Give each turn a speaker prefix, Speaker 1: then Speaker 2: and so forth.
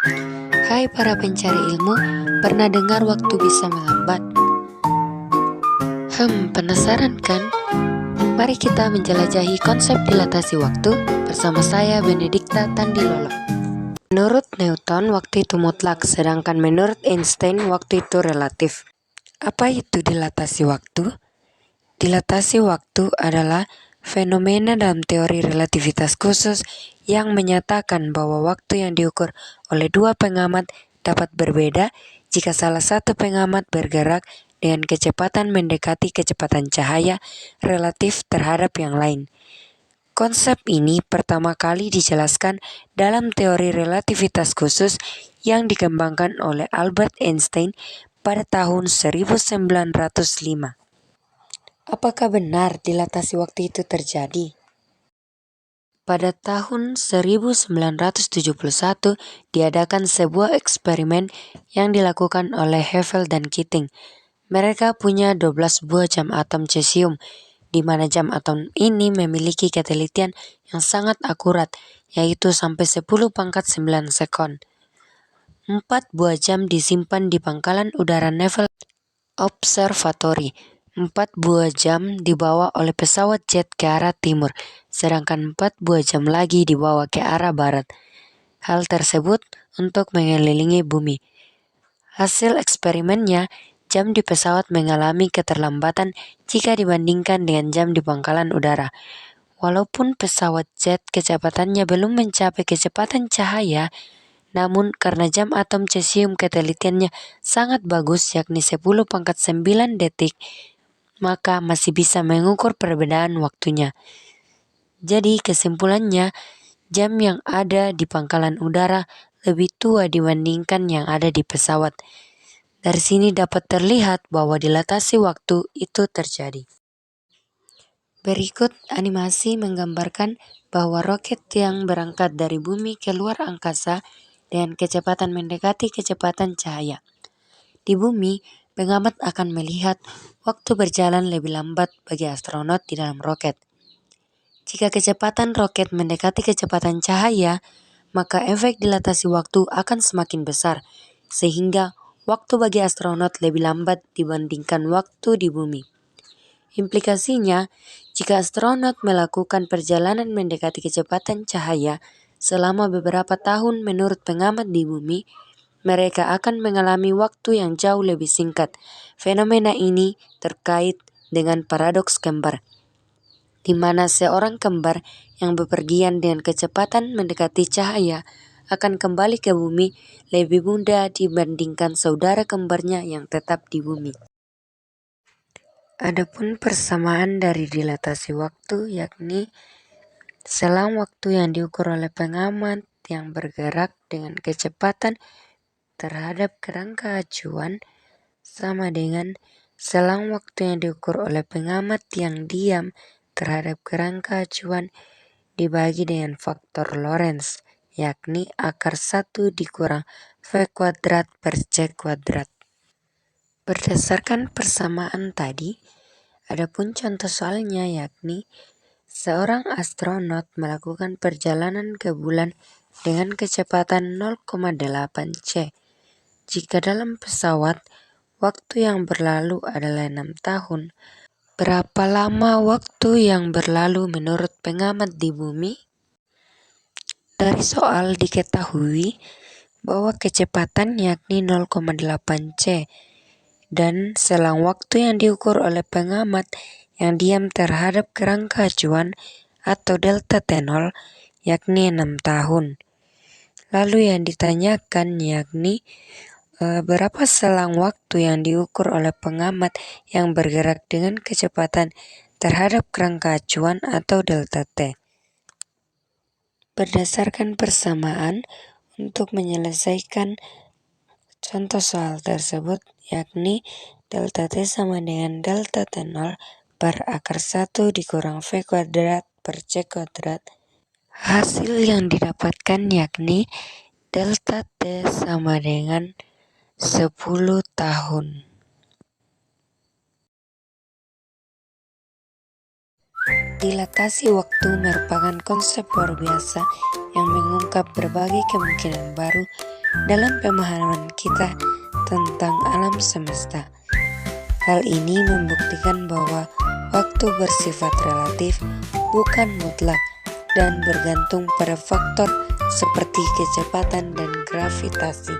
Speaker 1: Hai para pencari ilmu, pernah dengar waktu bisa melambat? Penasaran kan? Mari kita menjelajahi konsep dilatasi waktu bersama saya Benedikta Tandilolo. Menurut Newton, waktu itu mutlak, sedangkan menurut Einstein, waktu itu relatif. Apa itu dilatasi waktu? Dilatasi waktu adalah fenomena dalam teori relativitas khusus yang menyatakan bahwa waktu yang diukur oleh dua pengamat dapat berbeda jika salah satu pengamat bergerak dengan kecepatan mendekati kecepatan cahaya relatif terhadap yang lain. Konsep ini pertama kali dijelaskan dalam teori relativitas khusus yang dikembangkan oleh Albert Einstein pada tahun 1905. Apakah benar dilatasi waktu itu terjadi? Pada tahun 1971 diadakan sebuah eksperimen yang dilakukan oleh Heffel dan Keating. Mereka punya 12 buah jam atom cesium, di mana jam atom ini memiliki ketelitian yang sangat akurat, yaitu sampai 10⁻⁹ sekon. 4 buah jam disimpan di pangkalan udara Naval Observatory. 4 buah jam dibawa oleh pesawat jet ke arah timur, sedangkan 4 buah jam lagi dibawa ke arah barat. Hal tersebut untuk mengelilingi bumi. Hasil eksperimennya, jam di pesawat mengalami keterlambatan jika dibandingkan dengan jam di pangkalan udara. Walaupun pesawat jet kecepatannya belum mencapai kecepatan cahaya, namun karena jam atom cesium ketelitiannya sangat bagus, yakni 10⁻⁹ detik, maka masih bisa mengukur perbedaan waktunya. Jadi kesimpulannya, jam yang ada di pangkalan udara lebih tua dibandingkan yang ada di pesawat. Dari sini dapat terlihat bahwa dilatasi waktu itu terjadi. Berikut animasi menggambarkan bahwa roket yang berangkat dari bumi ke luar angkasa dengan kecepatan mendekati kecepatan cahaya. Di bumi, pengamat akan melihat waktu berjalan lebih lambat bagi astronot di dalam roket. Jika kecepatan roket mendekati kecepatan cahaya, maka efek dilatasi waktu akan semakin besar, sehingga waktu bagi astronot lebih lambat dibandingkan waktu di bumi. Implikasinya, jika astronot melakukan perjalanan mendekati kecepatan cahaya selama beberapa tahun menurut pengamat di bumi, mereka akan mengalami waktu yang jauh lebih singkat. Fenomena ini terkait dengan paradoks kembar, di mana seorang kembar yang bepergian dengan kecepatan mendekati cahaya akan kembali ke bumi lebih mudah dibandingkan saudara kembarnya yang tetap di bumi. Adapun persamaan dari dilatasi waktu, yakni selang waktu yang diukur oleh pengamat yang bergerak dengan kecepatan terhadap kerangka acuan sama dengan selang waktu yang diukur oleh pengamat yang diam terhadap kerangka acuan dibagi dengan faktor Lorentz, yakni akar 1 dikurang V²/C². Berdasarkan persamaan tadi, adapun contoh soalnya yakni seorang astronot melakukan perjalanan ke bulan dengan kecepatan 0,8 c. Jika dalam pesawat, waktu yang berlalu adalah 6 tahun, berapa lama waktu yang berlalu menurut pengamat di bumi? Dari soal diketahui bahwa kecepatan yakni 0,8 c, dan selang waktu yang diukur oleh pengamat yang diam terhadap kerangka acuan atau delta T0 yakni 6 tahun. Lalu yang ditanyakan yakni berapa selang waktu yang diukur oleh pengamat yang bergerak dengan kecepatan terhadap kerangka acuan atau delta T. Berdasarkan persamaan, untuk menyelesaikan contoh soal tersebut, yakni delta T sama dengan delta T0 per akar 1 dikurang V²/C². Hasil yang didapatkan yakni delta T sama dengan 10 tahun. Dilatasi waktu merupakan konsep luar biasa yang mengungkap berbagai kemungkinan baru dalam pemahaman kita tentang alam semesta. Hal ini membuktikan bahwa waktu bersifat relatif, bukan mutlak, dan bergantung pada faktor seperti kecepatan dan gravitasi.